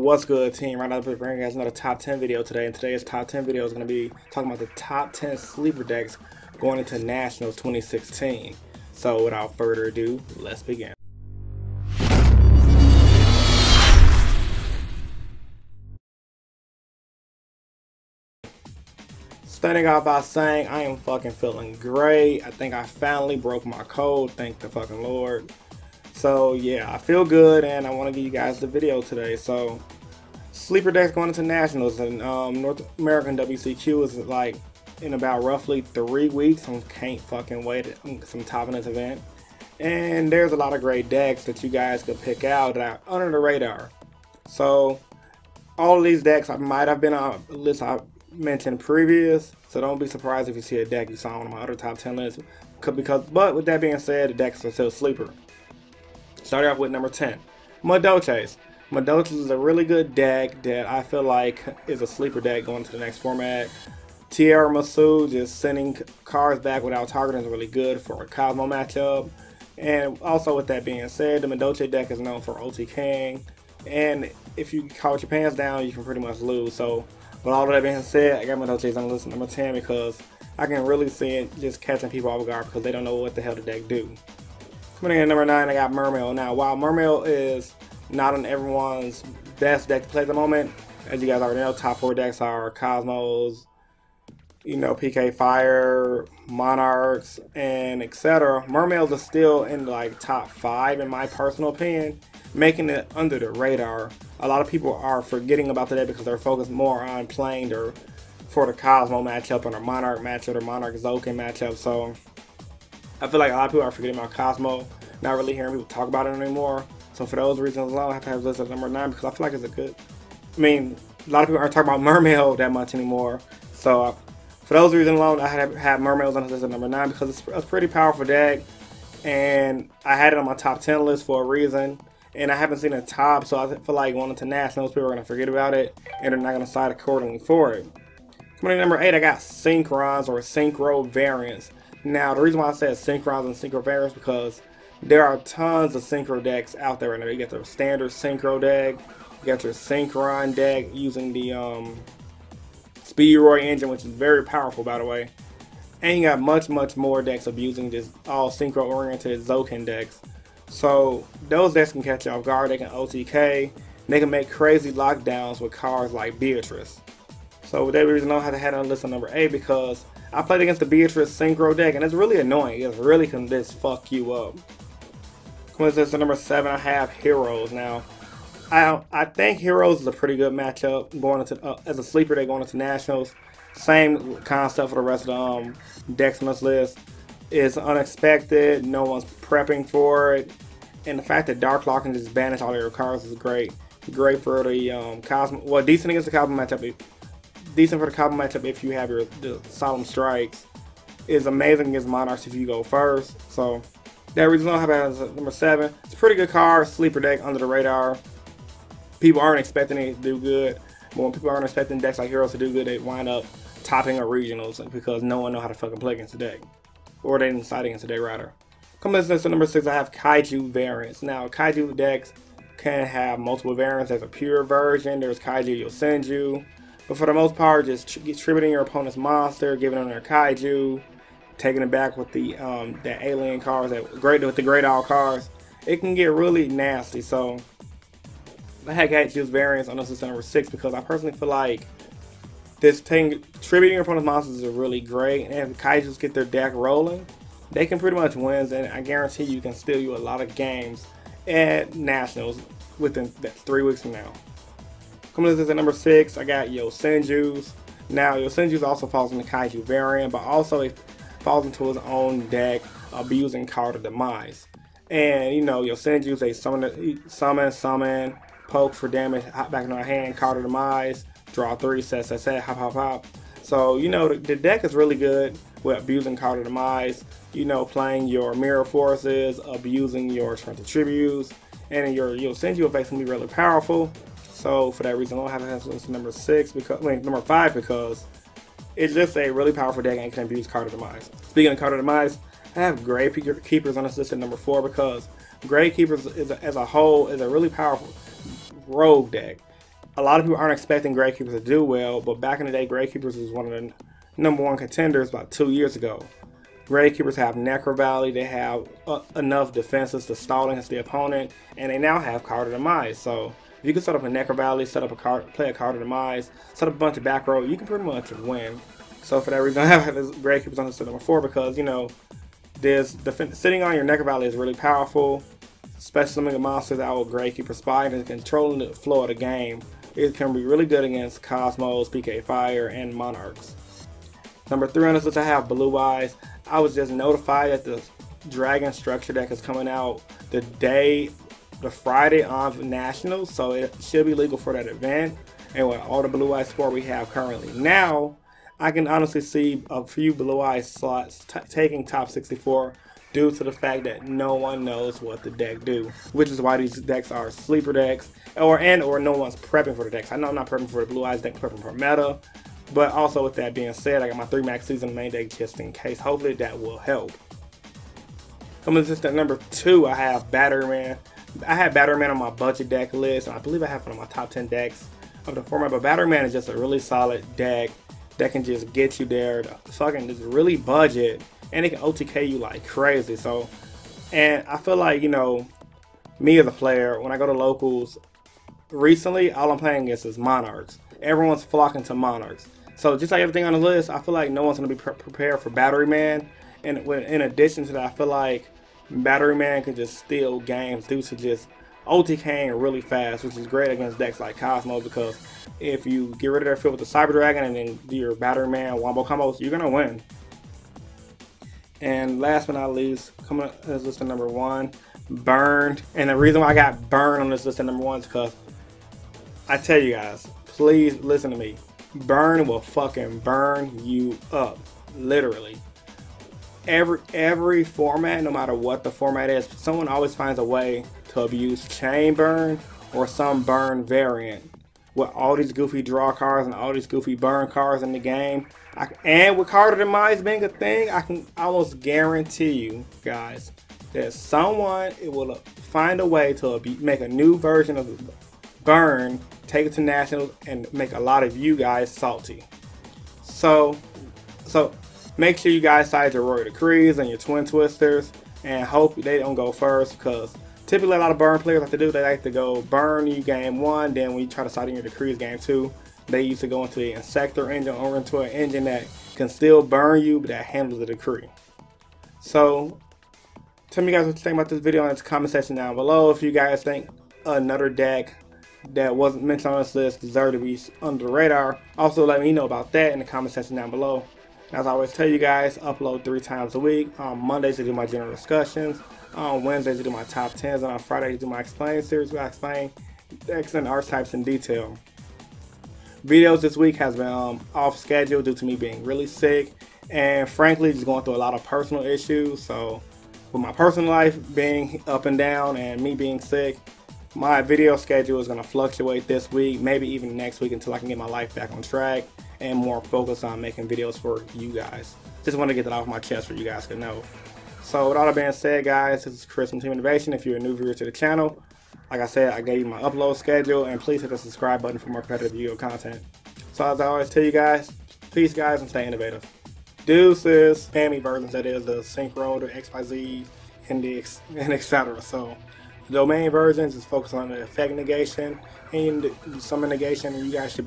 What's good, team? Right now, I'm bringing you guys another top 10 video today, and today's top 10 video is going to be talking about the top 10 sleeper decks going into Nationals 2016. So, without further ado, let's begin. Starting off by saying I am fucking feeling great. I think I finally broke my code, thank the fucking Lord. So yeah, I feel good and I want to give you guys the video today. So sleeper decks going into Nationals, and North-American WCQ is like in about roughly 3 weeks. I can't fucking wait. Some top in this event. And there's a lot of great decks that you guys could pick out that are under the radar. So all of these decks might have been on a list I mentioned previous, so don't be surprised if you see a deck you saw on my other top 10 lists. But with that being said, the decks are still sleeper. Starting off with number 10, Madoches. Madoches is a really good deck that I feel like is a sleeper deck going to the next format. Tierra Masu, just sending cards back without targeting, is really good for a Cosmo matchup. And also with that being said, the Madoche deck is known for OT King, and if you caught your pants down, you can pretty much lose. So with all of that being said, I got Madoches on the list number 10 because I can really see it just catching people off guard because they don't know what the hell the deck do. Coming in at number 9, I got Mermail. Now, while Mermail is not on everyone's best deck to play at the moment, as you guys already know, top 4 decks are Cosmos, PK Fire, Monarchs, and etc. Mermails are still in like top 5 in my personal opinion, making it under the radar. A lot of people are forgetting about the deck because they're focused more on playing for the Cosmo matchup or the Monarch matchup or Monarch Zoken matchup. So I feel like a lot of people are forgetting about Cosmo, not really hearing people talk about it anymore. So for those reasons alone, I have to have this at number 9 because I feel like it's a good. I mean, a lot of people aren't talking about Mermail that much anymore. So for those reasons alone, I had to have Mermails on this at number 9 because it's a pretty powerful deck, and I had it on my top 10 list for a reason. And I haven't seen it top, so I feel like going into Nationals, people are going to forget about it, and they're not going to side accordingly for it. Coming in at number 8, I got Synchrons or Synchro variants. Now, the reason why I said Synchrons and Synchro variants because there are tons of Synchro decks out there right now. You got the standard Synchro deck, you got your Synchron deck using the Speedroy engine, which is very powerful, by the way. And you got much more decks of using just all Synchro-oriented Zoken decks. So those decks can catch you off guard, they can OTK, they can make crazy lockdowns with cards like Beatrice. So with that reason, I had to have on list on number 8 because I played against the Beatrice Synchro deck and it's really annoying. It really can just fuck you up. Coming to number 7, I have Heroes. Now, I think Heroes is a pretty good matchup going into as a sleeper deck going into Nationals. Same concept for the rest of the decks on this list. It's unexpected, no one's prepping for it, and the fact that Dark Claw can just banish all your cards is great. Great for the Cosmo, well, decent against the Cosmo matchup. Decent for the Cosmo matchup if you have the Solemn Strikes. Is amazing against Monarchs if you go first. So that reason I have it as number 7. It's a pretty good card, sleeper deck under the radar. People aren't expecting it to do good, but when people aren't expecting decks like Heroes to do good, they wind up topping our regionals because no one knows how to fucking play against the deck. Or they didn't side against the deck rather. Coming to number 6, I have Kaiju variants. Now, Kaiju decks can have multiple variants. There's a pure version, there's Kaiju Yosenju. But for the most part, just distributing your opponent's monster, giving them their Kaiju, taking it back with the alien cards, with the Great Owl cards, it can get really nasty. So I had Kaiju's variants on this list number 6 because I personally feel like this thing, distributing your opponent's monsters is really great, and if Kaijus get their deck rolling, they can pretty much win, and I guarantee you can steal you a lot of games at Nationals within 3 weeks from now. Coming to this at number 6, I got Yosenju's. Now, Yosenju's also falls in the Kaiju variant, but also it falls into his own deck abusing Card of Demise. And Yosenju's a summon, poke for damage, hop back into our hand, Card of Demise, draw 3, set, hop. So, the deck is really good with abusing Card of Demise, playing your Mirror Forces, abusing your Strength of Tributes, and your Yosenju effects can be really powerful. So, for that reason, I don't have to have number 5 because it's just a really powerful deck and can abuse Card of Demise. Speaking of Card of Demise, I have Gravekeepers on this list at number 4 because Gravekeepers as a whole is a really powerful rogue deck. a lot of people aren't expecting Gravekeepers to do well, but back in the day, Gravekeepers was one of the #1 contenders about 2 years ago. Gravekeepers have Necro Valley, they have enough defenses to stall against the opponent, and they now have Card of Demise. So if you can set up a Necro Valley, set up a card, play a Card of Demise, set up a bunch of back row, you can pretty much win. So for that reason, I have this Gravekeepers on the #4 because, you know, sitting on your Necro Valley is really powerful. Especially some of the monsters out with Gravekeeper Spy and controlling the flow of the game. It can be really good against Cosmos, PK Fire, and Monarchs. #3 on this list, I have Blue Eyes. I was just notified that the Dragon Structure deck is coming out the Friday of Nationals, so it should be legal for that event. And with all the Blue Eyes support we have currently now, I can honestly see a few Blue Eyes slots taking top 64 due to the fact that no one knows what the deck do, which is why these decks are sleeper decks, or no one's prepping for the decks. I know I'm not prepping for the Blue Eyes deck, prepping for meta, but also with that being said, I got my 3 max season main deck just in case. Hopefully that will help. Coming to this at #2, I have Batteryman. I have Batteryman on my budget deck list, and I believe I have one of my top 10 decks of the format, but Batteryman is just a really solid deck that can just get you there to fucking just really budget, and it can OTK you like crazy. So, and I feel like, you know, me as a player, when I go to locals, recently, all I'm playing against is Monarchs. Everyone's flocking to Monarchs. So just like everything on the list, I feel like no one's going to be prepared for Batteryman. And in addition to that, I feel like Batteryman can just steal games due to just OTKing really fast, which is great against decks like Cosmos, because if you get rid of their field with the Cyber Dragon and then do your Batteryman wombo combos, you're going to win. And last but not least, coming up as list at #1, Burned. And the reason why I got Burned on this list at #1 is because I tell you guys, please listen to me. Burn will fucking burn you up, literally. Every format, no matter what the format is, someone always finds a way to abuse Chain Burn or some burn variant. With all these goofy draw cards and all these goofy burn cards in the game, and with Card of Demise being a thing, I can almost guarantee you guys that someone will find a way to make a new version of Burn, take it to Nationals, and make a lot of you guys salty. So make sure you guys side your Royal Decrees and your Twin Twisters, and hope they don't go first, because typically a lot of burn players like to do, they like to go burn you game 1, then when you try to side in your Decrees game 2, they used to go into the Insector engine or into an engine that can still burn you, but that handles the Decree. So tell me guys what you think about this video in the comment section down below. If you guys think another deck that wasn't mentioned on this list deserve to be under the radar, also let me know about that in the comment section down below. As I always tell you guys, upload 3 times a week. On Mondays I do my general discussions, on Wednesdays I do my top 10s, and on Fridays I do my explain series where I explain decks and archetypes in detail. Videos this week has been off schedule due to me being really sick, and frankly just going through a lot of personal issues. So with my personal life being up and down and me being sick, my video schedule is going to fluctuate this week, maybe even next week, until I can get my life back on track and more focused on making videos for you guys. Just want to get that off my chest for you guys to know. So with all that being said, guys, this is Chris from Team Innovation. If you're a new viewer to the channel, like I said, I gave you my upload schedule, and please hit the subscribe button for more competitive video content. So as I always tell you guys, peace guys, and stay innovative. Deuces, family versions, that is the Synchro, the XYZ, Index, and etc. So the domain versions is focused on the effect negation and the summon negation, and you guys should